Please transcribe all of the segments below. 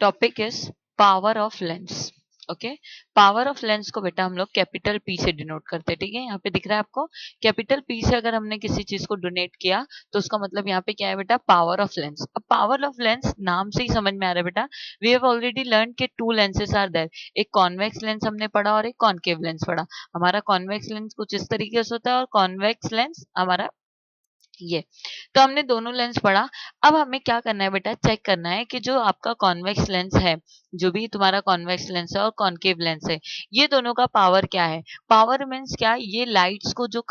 Topic is power of lens. Okay, power of lens को बेटा हम लोग कैपिटल पी से डिनोट करते हैं। ठीक है, यहाँ पे दिख रहा है आपको, कैपिटल पी से अगर हमने किसी चीज को डोनेट किया तो उसका मतलब यहाँ पे क्या है बेटा, पावर ऑफ लेंस। अब पावर ऑफ लेंस नाम से ही समझ में आ रहा है बेटा, वी हैव ऑलरेडी लर्न के टू लेंसेस आर देयर। एक कॉन्वेक्स लेंस हमने पढ़ा और एक कॉनकेव लेंस पढ़ा। हमारा कॉन्वेक्स लेंस कुछ इस तरीके से होता है और कॉन्वेक्स लेंस हमारा ये। तो हमने दोनों लेंस पढ़ा। अब हमें क्या करना है बेटा, चेक करना है कि जो आपका कॉन्वेक्स लेंस है, जो भी तुम्हारा कॉन्वेक्स लेंस है और कॉनकेव लेंस है, ये दोनों का पावर क्या है। पावर मीन्स क्या, ये लाइट्स को जो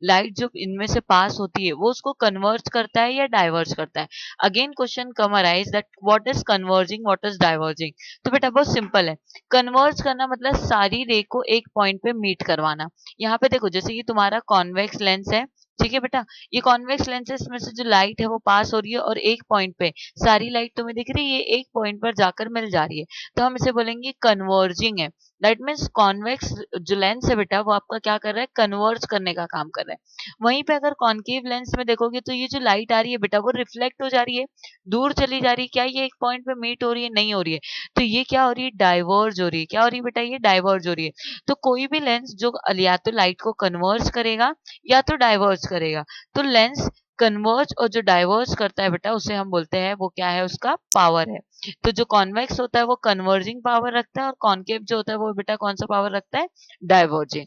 लाइट जो इनमें से पास होती है वो उसको कन्वर्ज करता है या डाइवर्ज करता है। Again question come arise that what is converging, what is diverging. तो बेटा बहुत सिंपल है। कन्वर्ज करना मतलब सारी रे को एक पॉइंट पे मीट करवाना। यहाँ पे देखो, जैसे ये तुम्हारा कॉन्वेक्स लेंस है, ठीक है बेटा, ये कॉन्वेक्स लेंसेस में से जो लाइट है वो पास हो रही है और एक पॉइंट पे सारी लाइट तुम्हें दिख रही है, ये एक पॉइंट पर जाकर मिल जा रही है, तो हम इसे बोलेंगे कन्वर्जिंग है। दैट मीन्स कॉन्वेक्स जो लेंस है बेटा वो आपका क्या कर रहा है, कन्वर्ज करने का काम कर रहा है। वहीं पे अगर कॉनकेव लेंस में देखोगे तो ये जो लाइट आ रही है बेटा वो रिफ्लेक्ट हो जा रही है, दूर चली जा रही है। क्या ये एक पॉइंट पे मीट हो रही है, नहीं हो रही है। तो ये क्या हो रही है, डाइवर्ज हो रही है। क्या हो रही है बेटा, ये डाइवर्ज हो रही है। तो कोई भी लेंस जो या तो लाइट को कन्वर्ज करेगा या तो डाइवर्ज करेगा। तो लेंस कन्वर्ज और जो डाइवर्ज करता है बेटा उसे हम बोलते हैं, वो क्या है, उसका पावर है। तो जो कॉन्वेक्स होता है वो कन्वर्जिंग पावर रखता है और कॉनकेव जो होता है वो बेटा कौन सा पावर रखता है, डाइवर्जिंग।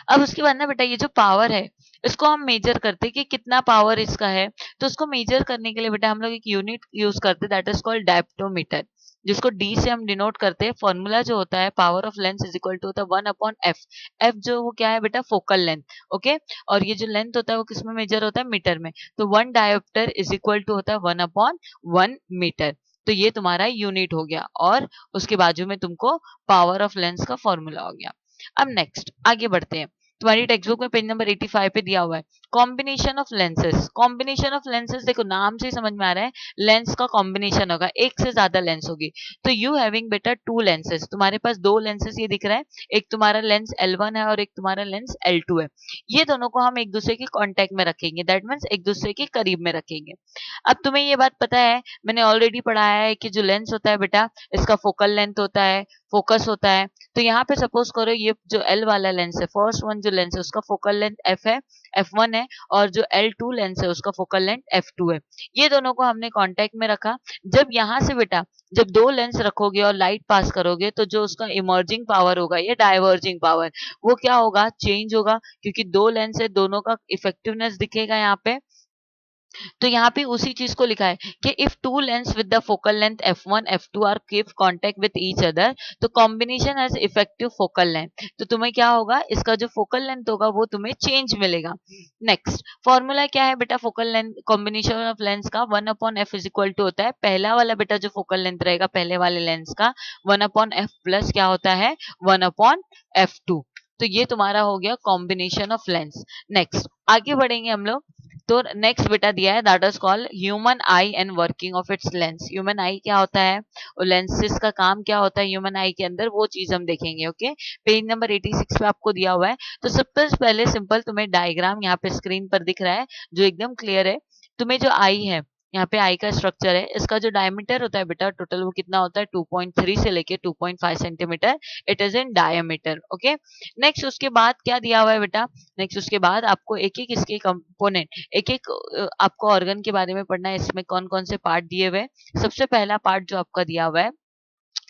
अब उसके बाद ना बेटा ये जो पावर है इसको हम मेजर करते हैं कि कितना पावर इसका है। तो उसको मेजर करने के लिए बेटा हम लोग एक यूनिट यूज करते हैं, दैट इज कॉल्ड डायप्टोमीटर, जिसको डी से हम डिनोट करते हैं। फॉर्मूला जो होता है power of lens is equal to होता है 1/f। एफ जो वो क्या है बेटा, फोकल लेंथ। ओके, और ये जो लेंथ होता है वो किसमें मेजर होता है, मीटर में। तो 1 डायोप्टर इज इक्वल टू होता है 1/1 मीटर। तो ये तुम्हारा यूनिट हो गया और उसके बाजू में तुमको पावर ऑफ लेंस का फॉर्मूला हो गया। अब नेक्स्ट आगे बढ़ते हैं। तुम्हारी टेक्स्ट बुक में पेज नंबर 85 पे दिया हुआ है combination of lenses. Combination of lenses देखो नाम से ही समझ में आ रहा है, लेंस का कॉम्बिनेशन होगा, एक से ज्यादा लेंस होगी। तो यू हैविंग बेटा टू लेंसेस, तुम्हारे पास दो लेंसेस ये दिख रहा है, एक तुम्हारा लेंस L1 है और एक तुम्हारा लेंस L2 है। ये दोनों को हम एक दूसरे के कांटेक्ट में रखेंगे, दैट मीन्स एक दूसरे के करीब में रखेंगे। अब तुम्हें ये बात पता है, मैंने ऑलरेडी पढ़ाया है कि जो लेंस होता है बेटा इसका फोकल लेंथ होता है, फोकस होता है। तो यहाँ पे सपोज करो ये जो L वाला लेंस है, फर्स्ट वन जो लेंस है उसका फोकल लेंथ f है, f1 है, और जो L2 लेंस है उसका फोकल लेंथ f2 है। ये दोनों को हमने कांटेक्ट में रखा। जब यहाँ से बेटा जब दो लेंस रखोगे और लाइट पास करोगे तो जो उसका इमर्जिंग पावर होगा या डाइवर्जिंग पावर, वो क्या होगा, चेंज होगा, क्योंकि दो लेंस है, दोनों का इफेक्टिवनेस दिखेगा यहाँ पे। तो यहाँ पे उसी चीज को लिखा है कि if two lens with the focal length f1 f2 are keep contact with each other, तो combination has effective focal length. तो तुम्हें क्या होगा, इसका जो फोकल लेंथ होगा वो तुम्हें चेंज मिलेगा। नेक्स्ट फॉर्मूला क्या है बेटा, focal length combination of lens का 1/f इज इक्वल टू होता है, पहला वाला बेटा जो फोकल लेंथ रहेगा पहले वाले लेंस का 1/f प्लस क्या होता है 1/f2। तो ये तुम्हारा हो गया कॉम्बिनेशन ऑफ लेंस। नेक्स्ट आगे बढ़ेंगे हम लोग। तो नेक्स्ट बेटा दिया है that is called human I and working of its lens. Human आई क्या होता है और लेंसेस का काम क्या होता है ह्यूमन आई के अंदर, वो चीज हम देखेंगे। ओके, पेज नंबर 86 पे आपको दिया हुआ है। तो सबसे पहले सिंपल तुम्हें डायग्राम यहाँ पे स्क्रीन पर दिख रहा है जो एकदम क्लियर है। तुम्हें जो आई है, यहाँ पे आई का स्ट्रक्चर है, इसका जो डायमीटर होता है बेटा टोटल वो कितना होता है 2.3 से लेके 2.5 centimetre, it is in diameter. Okay, next उसके बाद क्या दिया हुआ है बेटा, नेक्स्ट उसके बाद आपको एक एक इसके कंपोनेंट, एक एक आपको ऑर्गन के बारे में पढ़ना है, इसमें कौन कौन से पार्ट दिए हुए हैं। सबसे पहला पार्ट जो आपका दिया हुआ है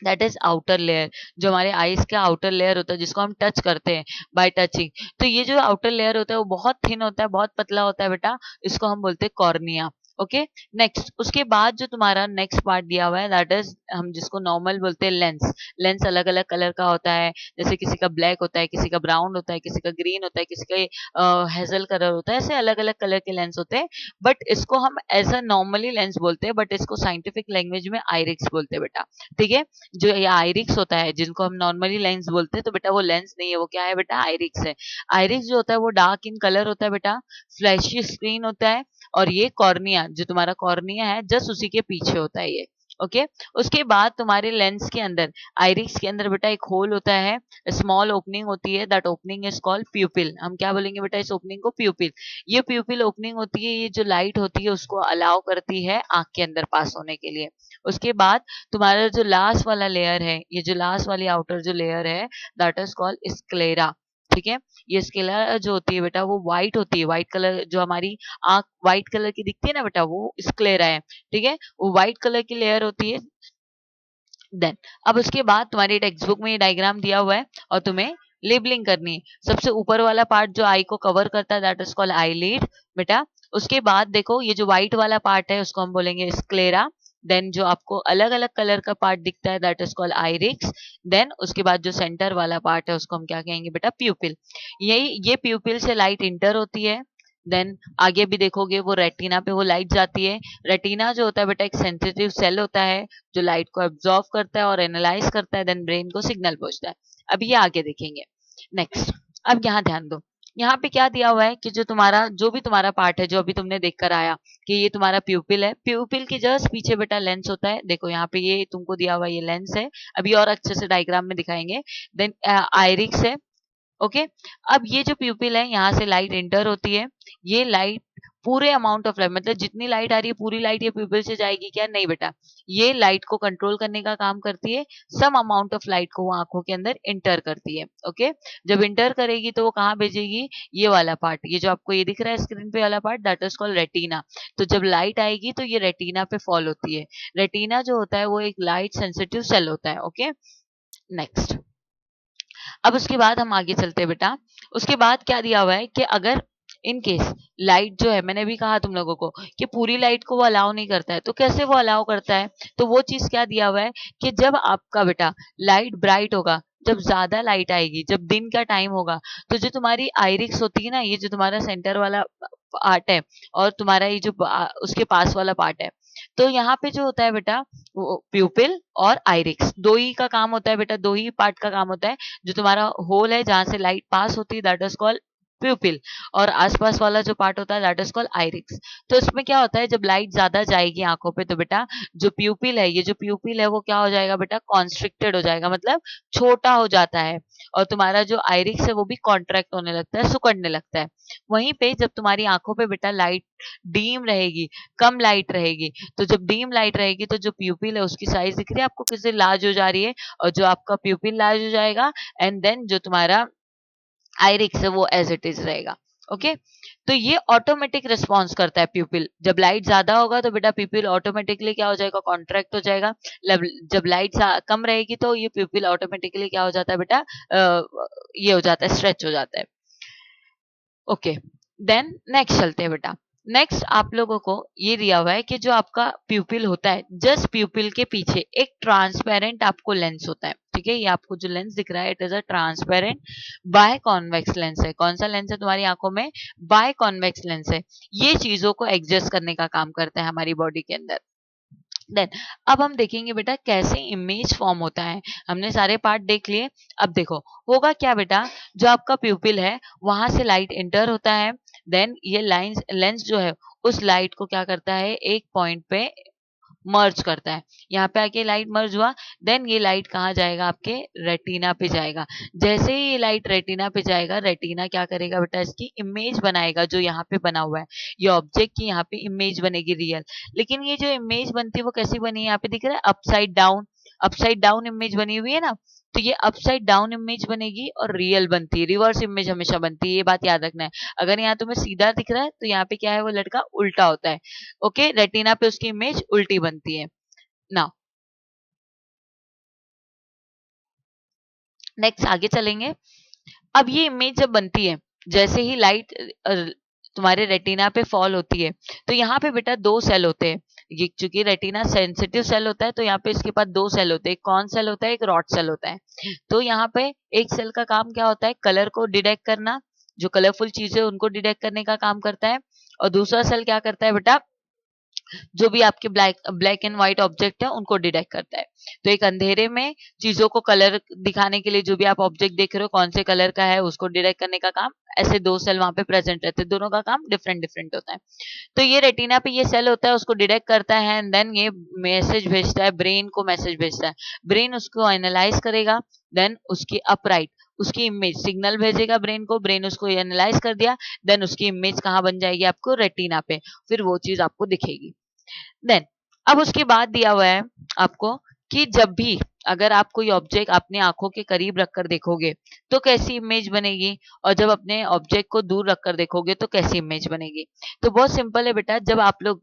दैट इज आउटर लेयर, जो हमारे आईज का आउटर लेयर होता है जिसको हम टच करते हैं बाय टचिंग। तो ये जो आउटर लेयर होता है वो बहुत थिन होता है, बहुत पतला होता है बेटा, इसको हम बोलते हैं कॉर्निया। ओके, नेक्स्ट उसके बाद जो तुम्हारा नेक्स्ट पार्ट दिया हुआ है दैट इज हम जिसको नॉर्मल बोलते हैं लेंस। लेंस अलग अलग कलर का होता है, जैसे किसी का ब्लैक होता है, किसी का ब्राउन होता है, किसी का ग्रीन होता है, किसी का हेजल कलर होता है, ऐसे अलग अलग कलर के लेंस होते हैं। बट इसको हम ऐसा नॉर्मली लेंस बोलते हैं, बट इसको साइंटिफिक लैंग्वेज में आइरिक्स बोलते हैं बेटा। ठीक है, जो ये आइरिक्स होता है जिनको हम नॉर्मली लेंस बोलते हैं, तो बेटा वो लेंस नहीं है, वो क्या है बेटा, आइरिक्स है। आइरिक्स जो होता है वो डार्क इन कलर होता है बेटा, फ्लैशी स्क्रीन होता है, और ये कॉर्निया जो तुम्हारा कॉर्निया है जस्ट उसी के पीछे होता है ये। ओके। उसके बाद तुम्हारे लेंस के अंदर, आइरिस के अंदर बेटा एक होल होता है, स्मॉल ओपनिंग होती है, दैट ओपनिंग इज कॉल्ड प्यूपिल। हम क्या बोलेंगे बेटा इस ओपनिंग को? प्यूपिल। ये प्यूपिल ओपनिंग होती है, ये जो लाइट होती है उसको अलाउ करती है आंख के अंदर पास होने के लिए। उसके बाद तुम्हारा जो लास्ट वाला लेयर है, ये जो लास्ट वाली आउटर जो लेयर है, दैट इज कॉल्ड स्क्लेरा। ठीक है। ये स्क्लेरा जो होती है बेटा वो व्हाइट होती है, व्हाइट कलर, जो हमारी आंख व्हाइट कलर की दिखती है ना बेटा, वो स्क्लेरा है। ठीक है, वो व्हाइट कलर की लेयर होती है। देन अब उसके बाद तुम्हारी टेक्स्ट बुक में ये डायग्राम दिया हुआ है और तुम्हें लेबलिंग करनी है। सबसे ऊपर वाला पार्ट जो आई को कवर करता है, दैट इज कॉल्ड आईलिड बेटा। उसके बाद देखो ये जो व्हाइट वाला पार्ट है उसको हम बोलेंगे स्क्लेरा। देन जो आपको अलग अलग कलर का पार्ट दिखता है, दैट इज कॉल्ड आइरिक्स। देन उसके बाद जो सेंटर वाला पार्ट है उसको हम क्या कहेंगे बेटा? प्यूपिल। यही ये प्यूपिल से लाइट इंटर होती है। देन आगे भी देखोगे वो रेटिना पे वो लाइट जाती है। रेटिना जो होता है बेटा एक सेंसिटिव सेल होता है जो लाइट को एब्जॉर्व करता है और एनालाइज करता है, देन ब्रेन को सिग्नल पहुंचता है। अब ये आगे देखेंगे। नेक्स्ट, अब यहाँ ध्यान दो, यहाँ पे क्या दिया हुआ है कि जो तुम्हारा जो भी तुम्हारा पार्ट है जो अभी तुमने देख कर आया कि ये तुम्हारा प्यूपिल है, प्यूपिल के जस्ट पीछे बेटा लेंस होता है। देखो यहाँ पे ये तुमको दिया हुआ ये लेंस है, अभी और अच्छे से डायग्राम में दिखाएंगे। देन आइरिक्स है। ओके। अब ये जो प्यूपिल है यहाँ से लाइट इंटर होती है। ये लाइट पूरे अमाउंट ऑफ लाइट, मतलब जितनी लाइट आ रही है पूरी लाइट ये प्यूपिल से जाएगी क्या? नहीं बेटा, ये लाइट को कंट्रोल करने का काम करती है। सम अमाउंट ऑफ लाइट को वो आंखों के अंदर इंटर करती है। ओके। जब इंटर करेगी तो वो कहाँ भेजेगी? ये वाला पार्ट, ये जो आपको ये दिख रहा है स्क्रीन पे वाला part, that is called retina. तो जब लाइट आएगी तो ये रेटिना पे फॉल होती है। रेटिना जो होता है वो एक लाइट सेंसिटिव सेल होता है। ओके। नेक्स्ट, अब उसके बाद हम आगे चलते हैं बेटा। उसके बाद क्या दिया हुआ है कि अगर इन केस लाइट जो है, मैंने भी कहा तुम लोगों को कि पूरी लाइट को वो अलाउ नहीं करता है, तो कैसे वो अलाउ करता है? तो वो चीज क्या दिया हुआ है कि जब आपका बेटा लाइट ब्राइट होगा, जब ज्यादा लाइट आएगी, जब दिन का टाइम होगा, तो जो तुम्हारी आइरिक्स होती है ना, ये जो तुम्हारा सेंटर वाला पार्ट है और तुम्हारा ये जो उसके पास वाला पार्ट है, तो यहाँ पे जो होता है बेटा वो प्यूपिल और आइरिक्स दो ही का काम होता है बेटा, दो ही पार्ट का काम होता है। जो तुम्हारा होल है जहां से लाइट पास होती है, दैट इज कॉल्ड प्यूपिल, और आसपास वाला जो पार्ट होता है दैट इज कॉल्ड आइरिक्स। तो इसमें क्या होता है, जब लाइट ज्यादा जाएगी आंखों पे तो बेटा जो प्यूपिल है, ये जो प्यूपिल है वो क्या हो जाएगा बेटा? कॉन्स्ट्रिक्टेड हो जाएगा, मतलब छोटा हो जाता है। और तुम्हारा जो आइरिक्स है वो भी कॉन्ट्रैक्ट होने लगता है, सिकुड़ने लगता है। वहीं पे जब तुम्हारी आंखों पे बेटा लाइट डीम रहेगी, कम लाइट रहेगी, तो जब डीम लाइट रहेगी तो जो प्यूपिल है उसकी साइज दिख रही है आपको कितनी लार्ज हो जा रही है, और जो आपका प्यूपिल लार्ज हो जाएगा, एंड देन जो तुम्हारा आइरिक्स है वो एज इट इज रहेगा। ओके। तो ये ऑटोमेटिक रिस्पॉन्स करता है प्यूपिल। जब लाइट ज्यादा होगा तो बेटा प्यूपिल ऑटोमेटिकली क्या हो जाएगा? कॉन्ट्रैक्ट हो जाएगा। जब लाइट कम रहेगी तो ये प्यूपिल ऑटोमेटिकली क्या हो जाता है बेटा? ये हो जाता है, स्ट्रेच हो जाता है। ओके। देन नेक्स्ट चलते हैं बेटा। नेक्स्ट आप लोगों को ये दिया हुआ है कि जो आपका प्यूपिल होता है, जस्ट प्यूपिल के पीछे एक ट्रांसपेरेंट आपको लेंस होता है। ठीक है, ये आपको जो लेंस दिख रहा है it is a transparent biconvex lens है। कौन सा लेंस है तुम्हारी आंखों में? बाय कॉन्वेक्स लेंस है। ये चीजों को एडजस्ट करने का काम करता है हमारी बॉडी के अंदर। देन अब हम देखेंगे बेटा कैसे इमेज फॉर्म होता है। हमने सारे पार्ट देख लिए। अब देखो होगा क्या बेटा, जो आपका प्यूपिल है वहां से लाइट इंटर होता है। देन ये लाइंस लेंस जो है उस लाइट को क्या करता है? एक पॉइंट पे मर्ज करता है। यहाँ पे आके लाइट मर्ज हुआ, देन ये लाइट कहाँ जाएगा? आपके रेटिना पे जाएगा। जैसे ही ये लाइट रेटिना पे जाएगा, रेटिना क्या करेगा बेटा? इसकी इमेज बनाएगा जो यहाँ पे बना हुआ है। ये ऑब्जेक्ट की यहाँ पे इमेज बनेगी रियल। लेकिन ये जो इमेज बनती है वो कैसी बनी है? यहाँ पे दिख रहा है upside down, upside down image बनी हुई है ना। तो ये अपसाइड डाउन इमेज बनेगी और रियल बनती है, रिवर्स इमेज हमेशा बनती है, ये बात याद रखना है। अगर यहाँ तुम्हें सीधा दिख रहा है तो यहाँ पे क्या है? वो लड़का उल्टा होता है। ओके, रेटिना पे उसकी इमेज उल्टी बनती है। नाउ नेक्स्ट आगे चलेंगे। अब ये इमेज जब बनती है, जैसे ही लाइट तुम्हारे रेटिना पे फॉल होती है, तो यहाँ पे बेटा दो सेल होते हैं। ये चूंकि रेटिना सेंसिटिव सेल होता है तो यहाँ पे इसके पास दो सेल होते हैं। एक कौन सेल होता है? एक रॉड सेल होता है। तो यहाँ पे एक सेल का काम क्या होता है? कलर को डिटेक्ट करना, जो कलरफुल चीजें उनको डिटेक्ट करने का काम करता है। और दूसरा सेल क्या करता है बेटा? जो भी आपके ब्लैक एंड व्हाइट ऑब्जेक्ट है उनको डिटेक्ट करता है। तो एक अंधेरे में चीजों को कलर दिखाने के लिए जो भी आप ऑब्जेक्ट देख रहे हो कौन से कलर का है उसको डिटेक्ट करने का काम, ऐसे दो सेल वहां पे प्रेजेंट रहते हैं, दोनों का काम डिफरेंट डिफरेंट होता है। तो ये रेटिना पे ये सेल होता है, उसको डिटेक्ट करता है एंड देन ये मैसेज भेजता है ब्रेन को, मैसेज भेजता है, ब्रेन उसको एनालाइज करेगा, देन उसकी अपराइट उसकी इमेज सिग्नल भेजेगा ब्रेन को, ब्रेन उसको एनालाइज कर दिया, देन उसकी इमेज कहाँ बन जाएगी आपको रेटिना पे, फिर वो चीज आपको दिखेगी। देन अब उसके बाद दिया हुआ है आपको कि जब भी अगर आप कोई ऑब्जेक्ट अपने आंखों के करीब रखकर देखोगे तो कैसी इमेज बनेगी, और जब अपने ऑब्जेक्ट को दूर रखकर देखोगे तो कैसी इमेज बनेगी। तो बहुत सिंपल है बेटा, जब आप लोग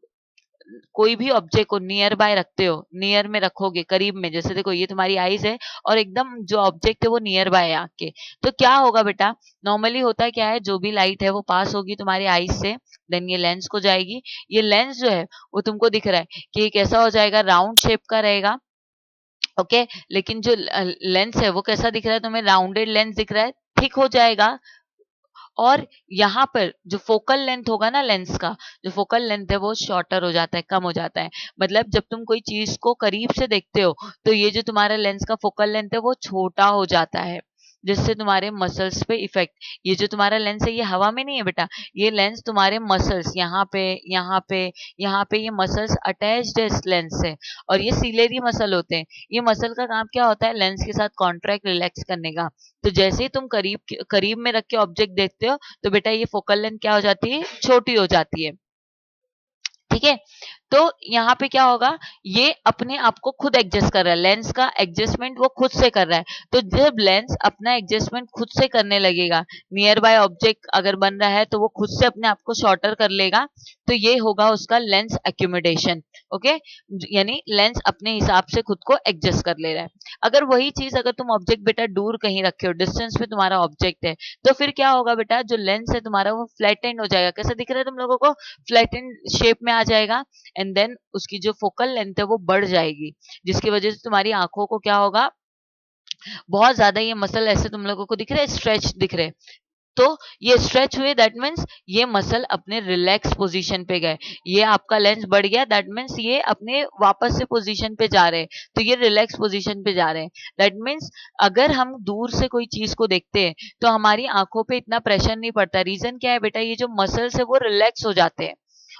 कोई भी ऑब्जेक्ट को नियर बाय रखते हो, नियर में रखोगे करीब में, जैसे देखो ये तुम्हारी आईज है और एकदम जो ऑब्जेक्ट है वो नियर बाय है आंख के, तो क्या होगा बेटा, नॉर्मली होता क्या है, जो भी लाइट है वो पास होगी तुम्हारी आईज से, देन ये लेंस को जाएगी, ये लेंस जो है वो तुमको दिख रहा है कि कैसा हो जाएगा, राउंड शेप का रहेगा। ओके, लेकिन जो लेंस है वो कैसा दिख रहा है तुम्हें, राउंडेड लेंस दिख रहा है, थिक हो जाएगा। और यहाँ पर जो फोकल लेंथ होगा ना लेंस का, जो फोकल लेंथ है वो शॉर्टर हो जाता है, कम हो जाता है। मतलब जब तुम कोई चीज को करीब से देखते हो तो ये जो तुम्हारा लेंस का फोकल लेंथ है वो छोटा हो जाता है, जिससे तुम्हारे मसल्स पे इफेक्ट, ये जो तुम्हारा लेंस है ये हवा में नहीं है बेटा, ये लेंस तुम्हारे मसल्स यहाँ पे यहाँ पे यहाँ पे ये मसल्स अटैच्ड है इस लेंस से, और ये सिलेरी मसल होते हैं। ये मसल का काम क्या होता है, लेंस के साथ कॉन्ट्रैक्ट रिलैक्स करने का। तो जैसे ही तुम करीब करीब में रख के ऑब्जेक्ट देखते हो तो बेटा ये फोकल लेंथ क्या हो जाती है, छोटी हो जाती है। ठीक है, तो यहाँ पे क्या होगा, ये अपने आप को खुद एडजस्ट कर रहा है, लेंस का एडजस्टमेंट वो खुद से कर रहा है। तो जब लेंस अपना एडजस्टमेंट खुद से करने लगेगा, नियर बाय ऑब्जेक्ट अगर बन रहा है तो वो खुद से अपने आप को शॉर्टर कर लेगा, तो ये होगा उसका लेंस एक्यूमुलेशन। ओके, यानी लेंस अपने हिसाब से खुद को एडजस्ट कर ले रहा है। अगर वही चीज अगर तुम ऑब्जेक्ट बेटा दूर कहीं रखे हो, डिस्टेंस पे तुम्हारा ऑब्जेक्ट है, तो फिर क्या होगा बेटा, जो लेंस है तुम्हारा वो फ्लैटेंड हो जाएगा। कैसा दिख रहा है तुम लोगों को, फ्लैटेंड शेप में आ जाएगा, एंड देन उसकी जो फोकल लेंथ है वो बढ़ जाएगी, जिसकी वजह से तुम्हारी आंखों को क्या होगा, बहुत ज्यादा ये मसल ऐसे तुम लोगों को दिख रहे हैं, स्ट्रेच दिख रहे हैं। तो ये स्ट्रेच हुए दैट मीन्स ये मसल अपने रिलैक्स पोजीशन पे गए, ये आपका लेंस बढ़ गया दैट मीन्स ये अपने वापस से पोजीशन पे जा रहे हैं, तो ये रिलैक्स पोजीशन पे जा रहे हैं। दैट मीन्स अगर हम दूर से कोई चीज को देखते हैं तो हमारी आंखों पे इतना प्रेशर नहीं पड़ता। रीजन क्या है बेटा, ये जो मसल्स है वो रिलैक्स हो जाते हैं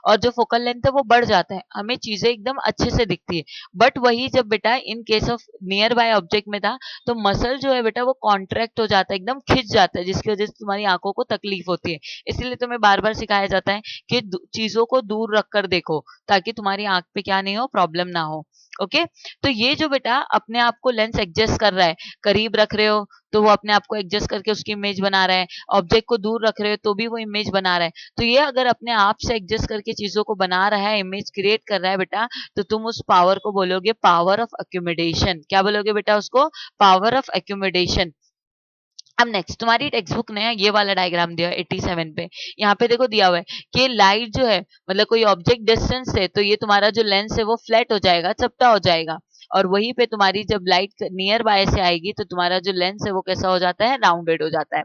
और जो फोकल लेंथ है वो बढ़ जाता है, हमें चीजें एकदम अच्छे से दिखती है। बट वही जब बेटा in case of near by object में था, तो मसल जो है बेटा वो कॉन्ट्रैक्ट हो जाता है, एकदम खिंच जाता है, जिसकी वजह से तुम्हारी आंखों को तकलीफ होती है। इसलिए तुम्हें बार बार सिखाया जाता है कि चीजों को दूर रख कर देखो, ताकि तुम्हारी आंख पे क्या नहीं हो, प्रॉब्लम ना हो। ओके, तो ये जो बेटा अपने आप को लेंस एडजस्ट कर रहा है, करीब रख रहे हो तो वो अपने आप को एडजस्ट करके उसकी इमेज बना रहा है, ऑब्जेक्ट को दूर रख रहे हो तो भी वो इमेज बना रहा है। तो ये अगर अपने आप से एडजस्ट करके चीजों को बना रहा है, इमेज क्रिएट कर रहा है बेटा, तो तुम उस पावर को बोलोगे पावर ऑफ एक्यूमुलेशन। क्या बोलोगे बेटा उसको, पावर ऑफ एक्यूमुलेशन। अब नेक्स्ट तुम्हारी टेक्स्ट बुक ने ये वाला डायग्राम दिया है 87 पे, यहाँ पे देखो दिया हुआ है कि लाइट जो है, मतलब कोई ऑब्जेक्ट डिस्टेंस है तो ये तुम्हारा जो लेंस है वो फ्लैट हो जाएगा, चपटा हो जाएगा, और वहीं पे तुम्हारी जब लाइट नियर बाय से आएगी तो तुम्हारा जो लेंस है वो कैसा हो जाता है, राउंडेड हो जाता है।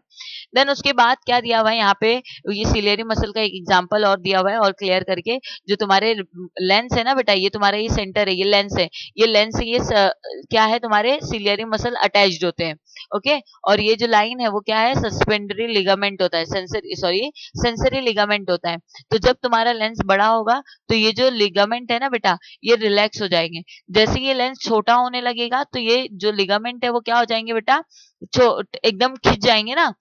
देन उसके बाद क्या दिया हुआ है यहाँ पे, ये सिलेरी मसल का एक एग्जांपल और दिया हुआ है और क्लियर करके, जो तुम्हारे लेंस है ना बेटा, ये तुम्हारा ये सेंटर है, ये लेंस है, ये लेंस ये क्या है, तुम्हारे सिलेरी मसल अटैच्ड होते हैं। ओके, और ये जो लाइन है वो क्या है, सस्पेंडरी लिगामेंट होता है, सेंसरी लिगामेंट होता है। तो जब तुम्हारा लेंस बड़ा होगा तो ये जो लिगामेंट है ना बेटा, ये रिलैक्स हो जाएंगे। जैसे ये लेंस छोटा होने लगेगा तो ये जो लिगामेंट है वो क्या हो जाएंगे बेटा, एकदम खिंच जाएंगे ना।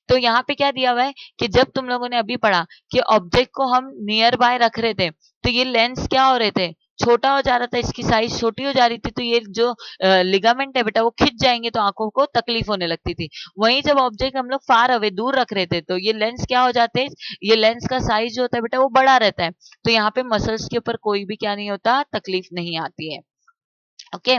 तो यहाँ पे क्या दिया हुआ है कि जब तुम लोगों ने अभी पढ़ा कि ऑब्जेक्ट को हम नियर बाय रख रहे थे तो ये लेंस क्या हो रहे थे, छोटा हो जा रहा था, इसकी साइज छोटी हो जा रही थी, तो ये जो लिगामेंट है बेटा वो खिंच जाएंगे तो आंखों को तकलीफ होने लगती थी। वहीं जब ऑब्जेक्ट हम लोग फार अवे दूर रख रहे थे तो ये लेंस क्या हो जाते हैं, ये लेंस का साइज जो होता है बेटा वो बड़ा रहता है, तो यहाँ पे मसल्स के ऊपर कोई भी क्या नहीं होता, तकलीफ नहीं आती है। ओके,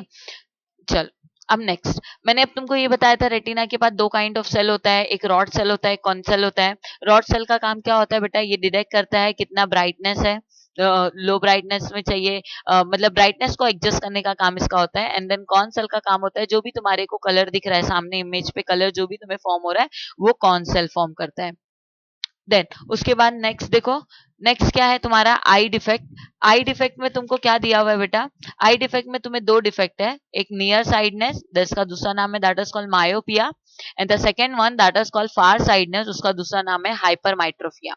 चल अब नेक्स्ट, मैंने अब तुमको ये बताया था रेटिना के पास दो काइंड ऑफ सेल होता है, एक रॉड सेल होता है, एक कॉन सेल होता है। रॉड सेल का काम क्या होता है बेटा, ये डिटेक्ट करता है कितना ब्राइटनेस है, लो ब्राइटनेस में चाहिए, मतलब ब्राइटनेस को एडजस्ट करने का काम इसका होता है। एंड देन कॉन सेल का काम होता है, जो भी तुम्हारे को कलर दिख रहा है सामने इमेज पे, कलर जो भी तुम्हें फॉर्म हो रहा है वो कॉन सेल फॉर्म करता है। देन उसके बाद नेक्स्ट देखो, नेक्स्ट क्या है तुम्हारा आई डिफेक्ट। आई डिफेक्ट में तुमको क्या दिया हुआ है बेटा, आई डिफेक्ट में तुम्हें दो डिफेक्ट है, एक नियर साइडनेस, इसका दूसरा नाम है that is called myopia, and the second one that is called far sightedness, उसका दूसरा नाम है हाइपरमाइट्रोफिया।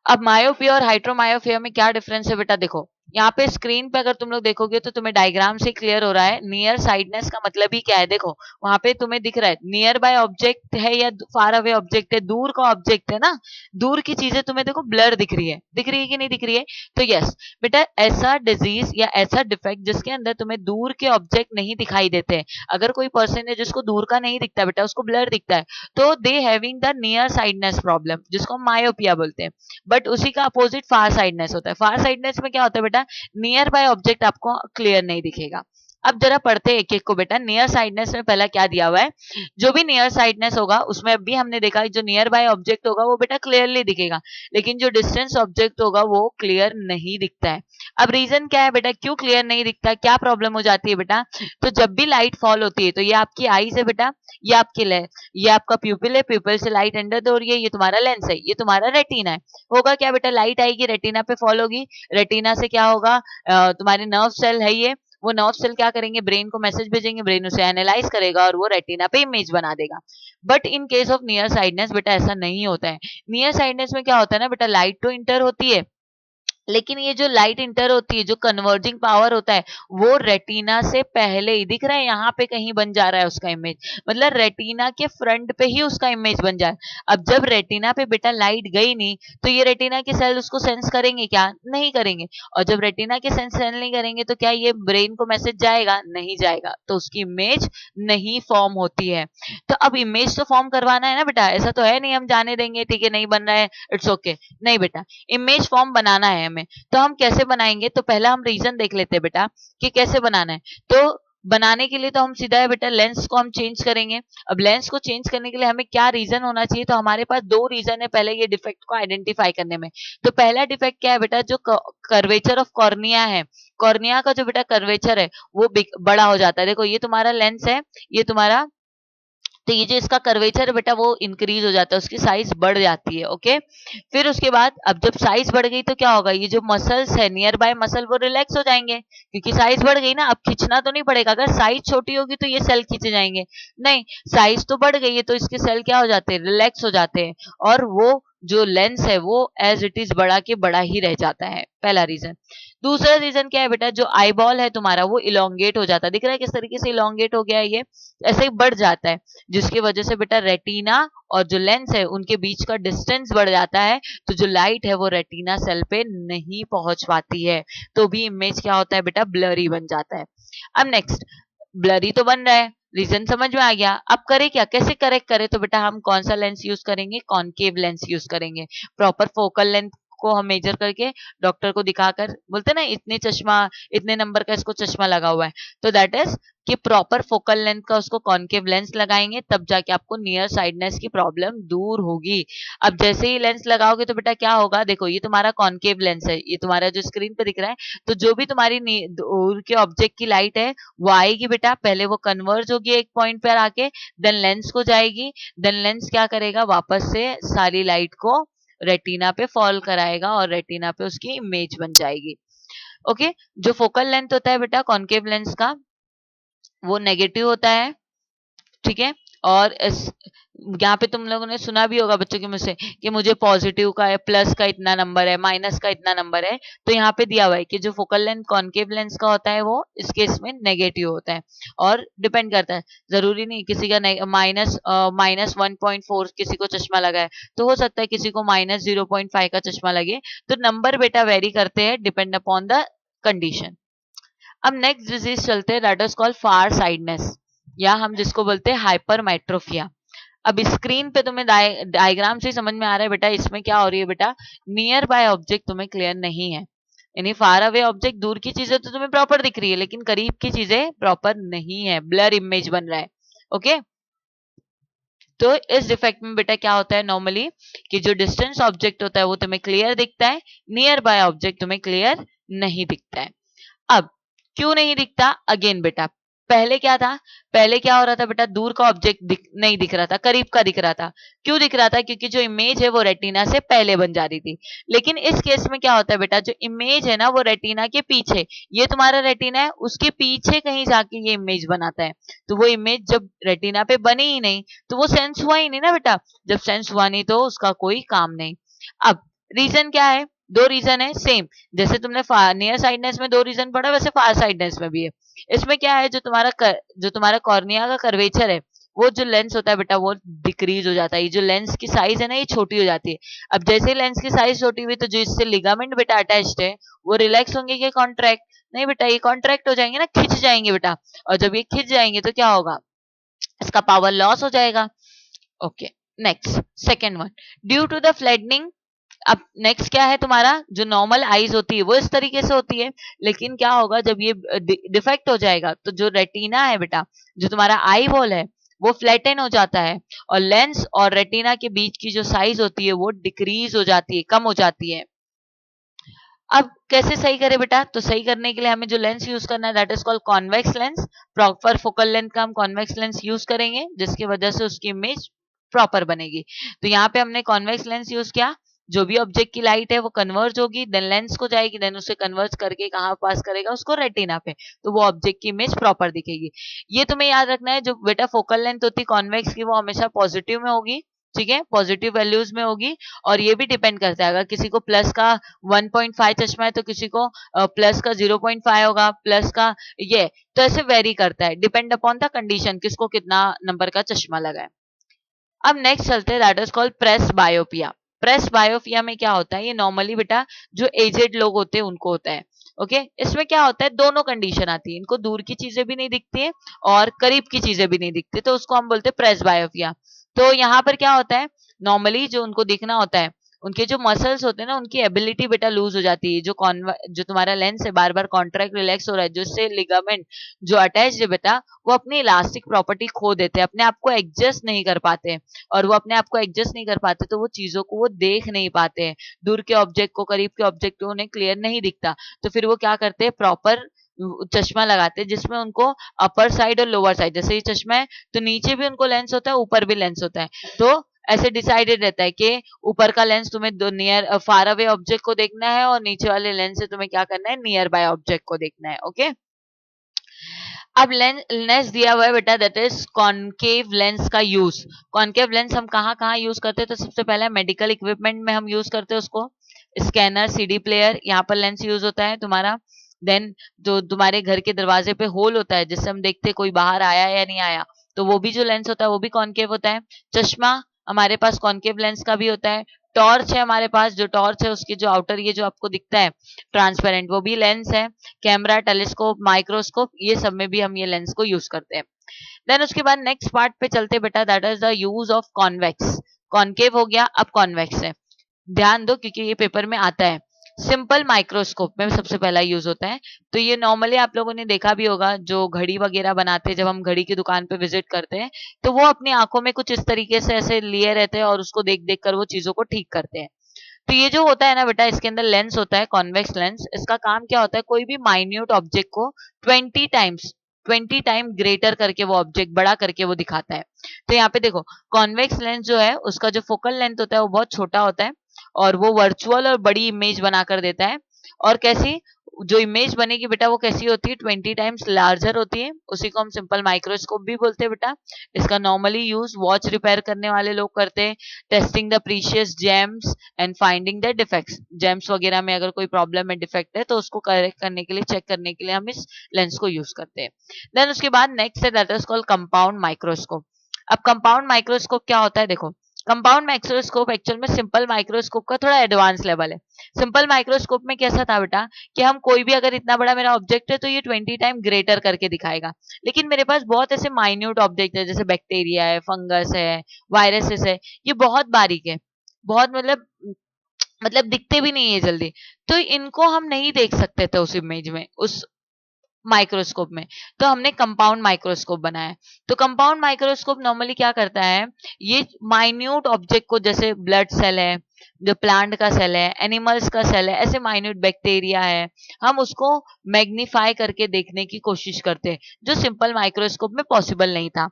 अब मायोपिया और हाइड्रोमायोपिया में क्या डिफरेंस है बेटा, देखो यहाँ पे स्क्रीन पे अगर तुम लोग देखोगे तो तुम्हें डायग्राम से क्लियर हो रहा है नियर साइडनेस का मतलब ही क्या है। देखो वहां पे तुम्हें दिख रहा है नियर बाय ऑब्जेक्ट है या फार अवे ऑब्जेक्ट है, दूर का ऑब्जेक्ट है ना, दूर की चीजें तुम्हें देखो ब्लर दिख रही है कि नहीं दिख रही है। तो यस बेटा, ऐसा डिजीज या ऐसा डिफेक्ट जिसके अंदर तुम्हें दूर के ऑब्जेक्ट नहीं दिखाई देते, अगर कोई पर्सन है जिसको दूर का नहीं दिखता बेटा, उसको ब्लर दिखता है, तो they having the near sightedness problem, जिसको हम मायोपिया बोलते हैं। बट उसी का अपोजिट फार साइडनेस होता है। फार साइडनेस में क्या होता है बेटा, नियर बाय ऑब्जेक्ट आपको क्लियर नहीं दिखेगा। अब जरा पढ़ते हैं एक एक को बेटा। नियर साइडनेस में पहला क्या दिया हुआ है, जो भी नियर साइडनेस होगा उसमें अभी हमने देखा जो नियर बाय ऑब्जेक्ट होगा वो बेटा क्लियरली दिखेगा, लेकिन जो डिस्टेंस ऑब्जेक्ट होगा वो क्लियर नहीं दिखता है। अब रीजन क्या है बेटा, क्यों क्लियर नहीं दिखता, क्या प्रॉब्लम हो जाती है बेटा, तो जब भी लाइट फॉल होती है तो ये आपकी आईज है बेटा, ये आपकी ये आपका प्यूपिल है, प्यूपिल से लाइट अंदर हो रही है, ये तुम्हारा लेंस है, ये तुम्हारा रेटिना है। होगा क्या बेटा, लाइट आएगी रेटिना पे फॉल होगी, रेटिना से क्या होगा, तुम्हारे नर्व सेल है ये, वो नर्व सेल क्या करेंगे, ब्रेन को मैसेज भेजेंगे, ब्रेन उसे एनालाइज करेगा और वो रेटिना पे इमेज बना देगा। But in case of near sightedness बेटा ऐसा नहीं होता है। नियर साइडनेस में क्या होता है ना बेटा, लाइट तो इंटर होती है, लेकिन ये जो लाइट इंटर होती है, जो कन्वर्जिंग पावर होता है, वो रेटिना से पहले ही दिख रहा है, यहाँ पे कहीं बन जा रहा है उसका इमेज, मतलब रेटिना के फ्रंट पे ही उसका इमेज बन जाए। अब जब रेटिना पे बेटा लाइट गई नहीं तो ये रेटिना के सेल उसको सेंस करेंगे क्या, नहीं करेंगे। और जब रेटिना के सेंस नहीं करेंगे तो क्या ये ब्रेन को मैसेज जाएगा, नहीं जाएगा, तो उसकी इमेज नहीं फॉर्म होती है। तो अब इमेज तो फॉर्म करवाना है ना बेटा, ऐसा तो है नहीं हम जाने देंगे ठीक है नहीं बन रहा है इट्स ओके, नहीं बेटा, इमेज फॉर्म बनाना है हमें। तो हम कैसे बनाएंगे, तो पहला हम रीजन देख लेते हैं बेटा कि कैसे बनाना है। तो बनाने के लिए तो हम सीधा है बेटा लेंस को हम चेंज करेंगे। अब लेंस को चेंज करने के लिए हमें क्या रीजन होना चाहिए, तो हमारे पास दो रीजन है पहले ये डिफेक्ट को आइडेंटिफाई करने में। तो पहला डिफेक्ट क्या है बेटा, जो कर्वेचर ऑफ कॉर्निया है, कॉर्निया का जो बेटा कर्वेचर है वो बड़ा हो जाता है। देखो ये तुम्हारा लेंस है, ये तुम्हारा, तो ये जो इसका कर्वेचर है बेटा वो इंक्रीज हो जाता है, उसकी साइज बढ़ जाती है। ओके, फिर उसके बाद अब जब साइज बढ़ गई तो क्या होगा, ये जो मसल्स है नियर बाय मसल वो रिलैक्स हो जाएंगे, क्योंकि साइज बढ़ गई ना। अब खींचना तो नहीं पड़ेगा, अगर साइज छोटी होगी तो ये सेल खींचे जाएंगे, नहीं, साइज तो बढ़ गई है तो इसके सेल क्या हो जाते हैं, रिलैक्स हो जाते हैं, और वो जो लेंस है वो एज इट इज बड़ा के बड़ा ही रह जाता है, पहला रीजन। दूसरा रीजन क्या है बेटा, जो आई बॉल है तुम्हारा वो इलोंगेट हो जाता है, दिख रहा है किस तरीके से इलोंगेट हो गया है, ये ऐसे ही बढ़ जाता है, जिसकी वजह से बेटा रेटिना और जो लेंस है उनके बीच का डिस्टेंस बढ़ जाता है, तो जो लाइट है वो रेटिना सेल पे नहीं पहुंच पाती है, तो भी इमेज क्या होता है बेटा, ब्लरी बन जाता है। अब नेक्स्ट, ब्लरी तो बन रहा है, रीजन समझ में आ गया। अब करे क्या, कैसे करेक्ट करे, तो बेटा हम कौन सा लेंस यूज करेंगे, कॉनकेव लेंस यूज करेंगे। प्रॉपर फोकल लेंथ को हम मेजर करके डॉक्टर को दिखाकर बोलते ना इतने चश्मा, इतने नंबर का इसको चश्मा लगा हुआ है, तो दैट इज कि प्रॉपर फोकल लेंथ का उसको कॉनकेव लेंस लगाएंगे, तब जाके आपको नियर साइडनेस की प्रॉब्लम दूर होगी। अब जैसे ही लेंस लगाओगे तो बेटा क्या होगा, देखो ये तुम्हारा कॉनकेव लेंस है, ये तुम्हारा जो स्क्रीन पे दिख रहा है, तो जो भी तुम्हारी दूर के ऑब्जेक्ट की लाइट है वो आएगी बेटा, पहले वो कन्वर्ज होगी एक पॉइंट पर आके, देन लेंस को जाएगी, देन लेंस क्या करेगा, वापस से सारी लाइट को रेटिना पे फॉल कराएगा और रेटिना पे उसकी इमेज बन जाएगी। ओके, जो फोकल लेंथ होता है बेटा कॉनकेव लेंस का वो नेगेटिव होता है, ठीक है। और यहाँ पे तुम लोगों ने सुना भी होगा बच्चों के मुझ से कि मुझे पॉजिटिव का है, प्लस का इतना नंबर है, माइनस का इतना नंबर है, तो यहाँ पे दिया हुआ है कि जो फोकल लेंथ कॉनकेव लेंस का होता है वो इस केस में नेगेटिव होता है, और डिपेंड करता है, जरूरी नहीं किसी का माइनस 1.4 किसी को चश्मा लगा है, तो हो सकता है किसी को -0.5 का चश्मा लगे, तो नंबर बेटा वेरी करते हैं डिपेंड अपॉन द कंडीशन। अब नेक्स्ट डिजीज चलते हैं, that is called far sightedness, या हम जिसको बोलते हैं हाइपरमाइट्रोफिया। अब स्क्रीन पे तुम्हें डायग्राम से ही समझ में आ रहा है बेटा इसमें क्या हो रही है बेटा, नियर बाय ऑब्जेक्ट तुम्हें क्लियर नहीं है, यानी फार अवे ऑब्जेक्ट, दूर की चीजें तो तुम्हें प्रॉपर दिख रही है लेकिन करीब की चीजें प्रॉपर नहीं है, ब्लर इमेज बन रहा है। ओके, तो इस डिफेक्ट में बेटा क्या होता है नॉर्मली कि जो डिस्टेंस ऑब्जेक्ट होता है वो तुम्हें क्लियर दिखता है, नियर बाय ऑब्जेक्ट तुम्हें क्लियर नहीं दिखता है। अब क्यों नहीं दिखता, अगेन बेटा पहले क्या था, पहले क्या हो रहा था बेटा, दूर का ऑब्जेक्ट नहीं दिख रहा था, करीब का दिख रहा था। क्यों दिख रहा था? क्योंकि जो इमेज है वो रेटिना से पहले बन जा रही थी। लेकिन इस केस में क्या होता है बेटा, जो इमेज है ना वो रेटिना के पीछे, ये तुम्हारा रेटिना है, उसके पीछे कहीं जाके ये इमेज बनाता है। तो वो इमेज जब रेटिना पे बनी ही नहीं तो वो सेंस हुआ ही नहीं ना बेटा। जब सेंस हुआ नहीं तो उसका कोई काम नहीं। अब रीजन क्या है? दो रीजन है सेम। जैसे तुमने नियर साइडनेस में दो रीजन पढ़ा, वैसे फार साइडनेस में भी है। इसमें क्या है, जो तुम्हारा कॉर्निया का कर्वेचर है, वो जो लेंस होता है बेटा वो डिक्रीज हो जाता है। ये जो लेंस की साइज है ना ये छोटी हो जाती है। अब जैसे ही लेंस की साइज छोटी हुई तो जो इससे लिगामेंट बेटा अटैच्ड है वो रिलैक्स होंगे कि कॉन्ट्रैक्ट? नहीं बेटा, ये कॉन्ट्रैक्ट हो जाएंगे ना, खिंच जाएंगे बेटा। और जब ये खिंच जाएंगे तो क्या होगा, इसका पावर लॉस हो जाएगा। Okay, next second one, due to the flattening. अब नेक्स्ट क्या है तुम्हारा, जो नॉर्मल आईज होती है वो इस तरीके से होती है, लेकिन क्या होगा जब ये डिफेक्ट हो जाएगा तो जो रेटिना है बेटा, जो तुम्हारा आई बॉल है वो फ्लैटन हो जाता है, और लेंस और रेटिना के बीच की जो साइज होती है वो डिक्रीज हो जाती है, कम हो जाती है। अब कैसे सही करें बेटा, तो सही करने के लिए हमें जो लेंस यूज करना है that is called convex lens. Proper focal length का हम कॉन्वेक्स लेंस यूज करेंगे, जिसकी वजह से उसकी इमेज प्रॉपर बनेगी। तो यहाँ पे हमने कॉन्वेक्स लेंस यूज किया, जो भी ऑब्जेक्ट की लाइट है वो कन्वर्ज होगी, देन लेंस को जाएगी, देन उसे कन्वर्ज करके कहाँ पास करेगा, उसको रेटिना पे, तो वो ऑब्जेक्ट की इमेज प्रॉपर दिखेगी। ये तुम्हें याद रखना है, जो बेटा फोकल लेंथ होती है कॉन्वेक्स की वो हमेशा पॉजिटिव में होगी, ठीक है, पॉजिटिव वैल्यूज में होगी। और ये भी डिपेंड करता है, अगर किसी को प्लस का 1.5 चश्मा है तो किसी को प्लस का 0.5 होगा, प्लस का ये, तो ऐसे वेरी करता है, डिपेंड अपॉन द कंडीशन, किसको कितना नंबर का चश्मा लगा है। अब नेक्स्ट चलते हैं, that is called presbyopia. Presbyopia में क्या होता है, ये नॉर्मली बेटा जो एजेड लोग होते हैं उनको होता है। ओके, इसमें क्या होता है, दोनों कंडीशन आती है, इनको दूर की चीजें भी नहीं दिखती है और करीब की चीजें भी नहीं दिखती, तो उसको हम बोलते हैं प्रेस बायोपिया। तो यहाँ पर क्या होता है, नॉर्मली जो उनको दिखना होता है, उनके जो मसल्स होते हैं ना उनकी एबिलिटी बेटा लूज हो जाती है। जो तुम्हारा लेंस है बार बार कॉन्ट्रैक्ट रिलैक्स हो रहा है, जिससे लिगामेंट जो अटैच है बेटा वो अपनी इलास्टिक प्रॉपर्टी खो देते हैं, अपने आप को एडजस्ट नहीं कर पाते, और वो अपने आप को एडजस्ट नहीं कर पाते तो वो चीजों को वो देख नहीं पाते हैं, दूर के ऑब्जेक्ट को, करीब के ऑब्जेक्ट को उन्हें क्लियर नहीं दिखता। तो फिर वो क्या करते हैं, प्रॉपर चश्मा लगाते हैं जिसमें उनको अपर साइड और लोअर साइड, जैसे ये चश्मा है तो नीचे भी उनको लेंस होता है, ऊपर भी लेंस होता है। तो ऐसे डिसाइडेड रहता है कि ऊपर का लेंस तुम्हें नियर फार अवे ऑब्जेक्ट को देखना है, और नीचे वाले लेंस से तुम्हें क्या करना है, नियर बाय ऑब्जेक्ट को देखना है। ओके, अब लेंस दिया हुआ है बेटा, दैट इज कॉनकेव लेंस का यूज। कॉनकेव लेंस हम कहाँ कहाँ यूज करते हैं, तो सबसे पहले मेडिकल इक्विपमेंट में हम यूज करते हैं उसको, स्कैनर, सीडी प्लेयर, यहाँ पर लेंस यूज होता है तुम्हारा। देन जो तुम्हारे घर के दरवाजे पे होल होता है जिससे हम देखते हैं कोई बाहर आया या नहीं आया, तो वो भी जो लेंस होता है वो भी कॉनकेव होता है। चश्मा हमारे पास कॉनकेव लेंस का भी होता है। टॉर्च है हमारे पास, जो टॉर्च है उसकी जो आउटर ये जो आपको दिखता है ट्रांसपेरेंट, वो भी लेंस है। कैमरा, टेलीस्कोप, माइक्रोस्कोप, ये सब में भी हम ये लेंस को यूज करते हैं। देन उसके बाद नेक्स्ट पार्ट पे चलते बेटा, that is the use of convex. Concave हो गया, अब कॉन्वेक्स है। ध्यान दो क्योंकि ये पेपर में आता है। सिंपल माइक्रोस्कोप में सबसे पहला यूज होता है। तो ये नॉर्मली आप लोगों ने देखा भी होगा, जो घड़ी वगैरह बनाते हैं, जब हम घड़ी की दुकान पे विजिट करते हैं तो वो अपनी आंखों में कुछ इस तरीके से ऐसे लिए रहते हैं और उसको देख देख कर वो चीजों को ठीक करते हैं। तो ये जो होता है ना बेटा, इसके अंदर लेंस होता है कॉन्वेक्स लेंस। इसका काम क्या होता है, कोई भी माइन्यूट ऑब्जेक्ट को 20 टाइम ग्रेटर करके वो ऑब्जेक्ट बड़ा करके वो दिखाता है। तो यहाँ पे देखो, कॉन्वेक्स लेंस जो है उसका जो फोकल लेंथ होता है वो बहुत छोटा होता है, और वो वर्चुअल और बड़ी इमेज बनाकर देता है। और कैसी जो इमेज बनेगी बेटा वो कैसी होती है, 20 टाइम्स लार्जर होती है। उसी को हम सिंपल माइक्रोस्कोप भी बोलते हैं बेटा। इसका नॉर्मली यूज वॉच रिपेयर करने वाले लोग करते हैं, testing the precious James and finding the defects. James वगैरह में अगर कोई प्रॉब्लम है, डिफेक्ट है, तो उसको करेक्ट करने के लिए, चेक करने के लिए हम इस लेंस को यूज करते हैं। देन उसके बाद नेक्स्ट है that is called compound microscope. अब कंपाउंड माइक्रोस्कोप क्या होता है, देखो, कंपाउंड माइक्रोस्कोप एक्चुअल में सिंपल माइक्रोस्कोप का थोड़ा एडवांस लेवल है। सिंपल माइक्रोस्कोप में कैसा था बेटा, कि हम कोई भी अगर इतना बड़ा मेरा ऑब्जेक्ट है तो ये 20 टाइम ग्रेटर करके दिखाएगा। लेकिन मेरे पास बहुत ऐसे माइन्यूट ऑब्जेक्ट है, जैसे बैक्टीरिया है, फंगस है, वायरसेस है, ये बहुत बारीक है, बहुत मतलब दिखते भी नहीं है जल्दी, तो इनको हम नहीं देख सकते थे उस इमेज में, उस माइक्रोस्कोप में। तो हमने कंपाउंड माइक्रोस्कोप बनाया। तो कंपाउंड माइक्रोस्कोप नॉर्मली क्या करता है, ये माइन्यूट ऑब्जेक्ट को, जैसे ब्लड सेल है, जो प्लांट का सेल है, एनिमल्स का सेल है, ऐसे माइन्यूट बैक्टीरिया है, हम उसको मैग्नीफाई करके देखने की कोशिश करते हैं, जो सिंपल माइक्रोस्कोप में पॉसिबल नहीं था।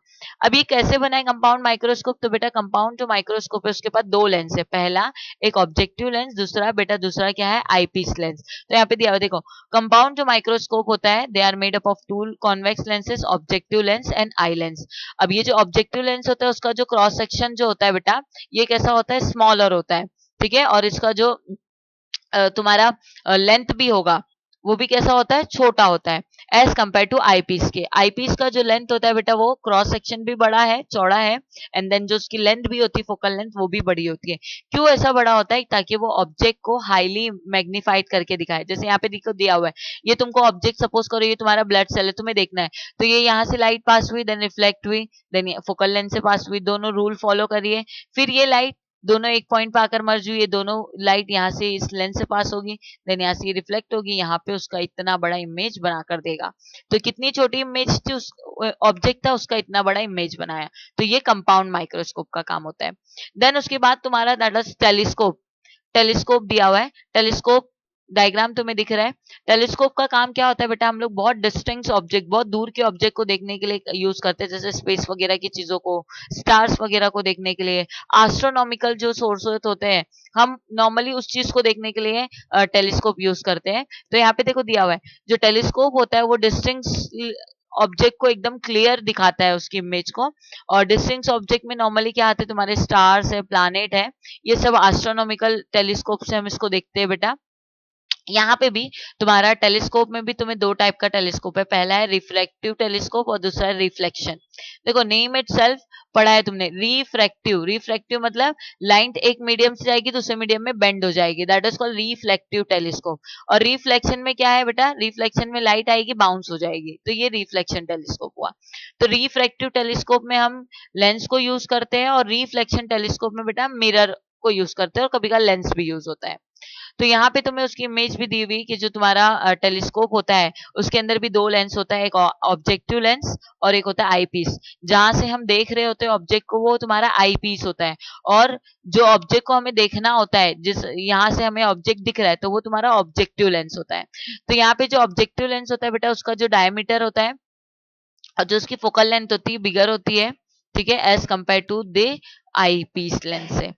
अब ये कैसे बना है कंपाउंड माइक्रोस्कोप? तो बेटा कंपाउंड जो माइक्रोस्कोप है उसके पास दो लेंस है, पहला एक ऑब्जेक्टिव लेंस, दूसरा क्या है, आईपीस लेंस। तो यहाँ पे दिया हुआ देखो, कंपाउंड जो माइक्रोस्कोप होता है they are made up of two convex lenses, objective lens and eye lens. अब ये जो ऑब्जेक्टिव लेंस होता है उसका जो क्रॉस सेक्शन जो होता है बेटा, ये कैसा होता है, स्मॉलर होता है, ठीक है, और इसका जो तुम्हारा लेंथ भी होगा वो भी कैसा होता है, छोटा होता है, एज कंपेयर टू आईपीस के। आईपीस का जो लेंथ होता है बेटा वो क्रॉस सेक्शन भी बड़ा है, चौड़ा है, एंड देन जो उसकी लेंथ भी होती है, फोकल लेंथ, वो भी बड़ी होती है। क्यों ऐसा बड़ा होता है? ताकि वो ऑब्जेक्ट को हाईली मैग्नीफाइड करके दिखाए। जैसे यहाँ पे देखो दिया हुआ है, ये तुमको ऑब्जेक्ट सपोज करो ये तुम्हारा ब्लड सेल है, तुम्हें देखना है, तो ये यहाँ से लाइट पास हुई, देन रिफ्लेक्ट हुई, देन फोकल लेंथ से पास हुई, दोनों रूल फॉलो करिए, फिर ये लाइट दोनों एक पॉइंट पे आकर मर्ज हुई, ये दोनों लाइट यहाँ से इस लेंस से पास होगी, देन यहाँ से ये रिफ्लेक्ट होगी, यहाँ पे उसका इतना बड़ा इमेज बना कर देगा। तो कितनी छोटी इमेज थी, उस ऑब्जेक्ट था, उसका इतना बड़ा इमेज बनाया। तो ये कंपाउंड माइक्रोस्कोप का काम होता है। देन उसके बाद तुम्हारा दैट इज टेलीस्कोप। टेलीस्कोप दिया हुआ है, टेलीस्कोप डायग्राम तुम्हें दिख रहा है। टेलीस्कोप का काम क्या होता है बेटा, हम लोग बहुत डिस्टेंस ऑब्जेक्ट, बहुत दूर के ऑब्जेक्ट को देखने के लिए यूज करते हैं, जैसे स्पेस वगैरह की चीजों को, स्टार्स वगैरह को देखने के लिए, एस्ट्रोनॉमिकल जो सोर्सेस होते हैं, हम नॉर्मली उस चीज को देखने के लिए टेलीस्कोप यूज करते हैं। तो यहाँ पे देखो दिया हुआ है, जो टेलीस्कोप होता है वो डिस्टेंस ऑब्जेक्ट को एकदम क्लियर दिखाता है, उसकी इमेज को। और डिस्टेंस ऑब्जेक्ट में नॉर्मली क्या आते हैं, तुम्हारे स्टार्स है, प्लैनेट है, ये सब एस्ट्रोनॉमिकल टेलीस्कोप से हम इसको देखते हैं बेटा। यहाँ पे भी तुम्हारा टेलीस्कोप में भी तुम्हें दो टाइप का टेलीस्कोप है, पहला है रिफ्लेक्टिव टेलीस्कोप और दूसरा है रिफ्लेक्शन। देखो नेम इटसेल्फ पढ़ा है तुमने, रिफ्रैक्टिव, रिफ्रैक्टिव मतलब लाइट एक मीडियम से जाएगी दूसरे मीडियम में बेंड हो जाएगी, that is called reflective telescope. और रिफ्लेक्शन में क्या है बेटा, रिफ्लेक्शन में लाइट आएगी बाउंस हो जाएगी, तो ये रिफ्लेक्शन टेलीस्कोप हुआ। तो रिफ्रैक्टिव टेलीस्कोप में हम लेंस को यूज करते हैं, और रिफ्लेक्शन टेलीस्कोप में बेटा मिरर को यूज करते हैं, और कभी कभी लेंस भी यूज होता है। तो यहाँ पे तुम्हें उसकी इमेज भी दी हुई कि जो तुम्हारा टेलीस्कोप होता है उसके अंदर भी दो लेंस होता है, एक ऑब्जेक्टिव लेंस और एक होता है आई पीस। जहां से हम देख रहे होते हैं ऑब्जेक्ट को वो तुम्हारा आई पीस होता है, और जो ऑब्जेक्ट को हमें देखना होता है, जिस यहाँ से हमें ऑब्जेक्ट दिख रहा है, तो वो तुम्हारा ऑब्जेक्टिव लेंस होता है। तो यहाँ पे जो ऑब्जेक्टिव लेंस होता है बेटा उसका जो डायमीटर होता है और जो उसकी फोकल लेंथ होती है बिगर होती है, ठीक है, as compare to the eyepiece lens से।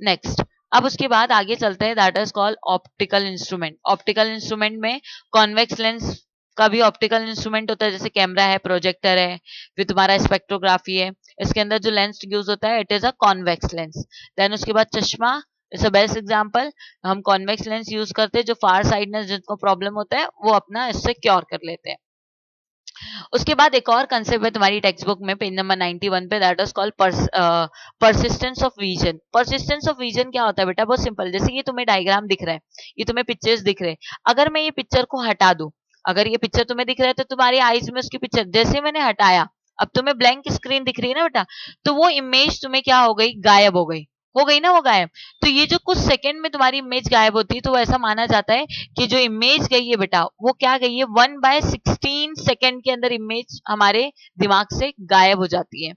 नेक्स्ट, अब उसके बाद आगे चलते हैं, that is called optical instrument. Optical instrument में कॉन्वेक्स लेंस का भी ऑप्टिकल इंस्ट्रूमेंट होता है, जैसे कैमरा है, प्रोजेक्टर है, फिर तुम्हारा स्पेक्ट्रोग्राफी है, इसके अंदर जो लेंस यूज होता है it is a convex lens. Then उसके बाद चश्मा इज अ बेस्ट एग्जांपल, हम कॉन्वेक्स लेंस यूज करते हैं, जो फार साइडनेस जिनको प्रॉब्लम होता है वो अपना इससे क्योर कर लेते हैं। उसके बाद एक और कंसेप्ट है तुम्हारी टेक्स्ट बुक में पेज नंबर 91 पे, that is called persistence of vision. Persistence of vision क्या होता है बेटा, बहुत सिंपल, जैसे ये तुम्हें डायग्राम दिख रहा है, ये तुम्हें पिक्चर्स दिख रहे हैं, अगर मैं ये पिक्चर को हटा दूं, अगर ये पिक्चर तुम्हें दिख रहा है तो तुम्हारी आईज में उसकी पिक्चर, जैसे मैंने हटाया अब तुम्हें ब्लैंक स्क्रीन दिख रही है ना बेटा, तो वो इमेज तुम्हें क्या हो गई, गायब हो गई ना वो गायब। तो ये जो कुछ सेकंड में तुम्हारी इमेज गायब होती है, तो वो ऐसा माना जाता है कि जो इमेज गई है बेटा वो क्या गई है, 1/16 सेकंड के अंदर इमेज हमारे दिमाग से गायब हो जाती है।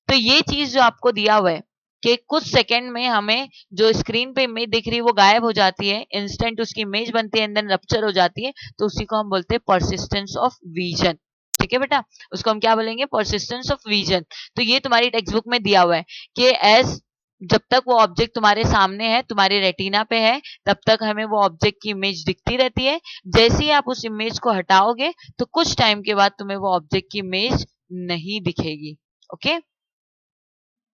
तो ये चीज जो आपको दिया हुआ है कि कुछ सेकंड में हमें जो स्क्रीन पे इमेज दिख रही है वो गायब हो जाती है, इंस्टेंट उसकी इमेज बनती है एंड देन रप्चर हो जाती है, तो उसी को हम बोलते हैं परसिस्टेंस ऑफ विजन। ठीक है बेटा, उसको हम क्या बोलेंगे, परसिस्टेंस ऑफ विजन। तो ये तुम्हारी टेक्स्ट बुक में दिया हुआ है कि एज जब तक वो ऑब्जेक्ट तुम्हारे सामने है, तुम्हारे रेटिना पे है, तब तक हमें वो ऑब्जेक्ट की इमेज दिखती रहती है। जैसे ही आप उस इमेज को हटाओगे तो कुछ टाइम के बाद तुम्हें वो ऑब्जेक्ट की इमेज नहीं दिखेगी। ओके।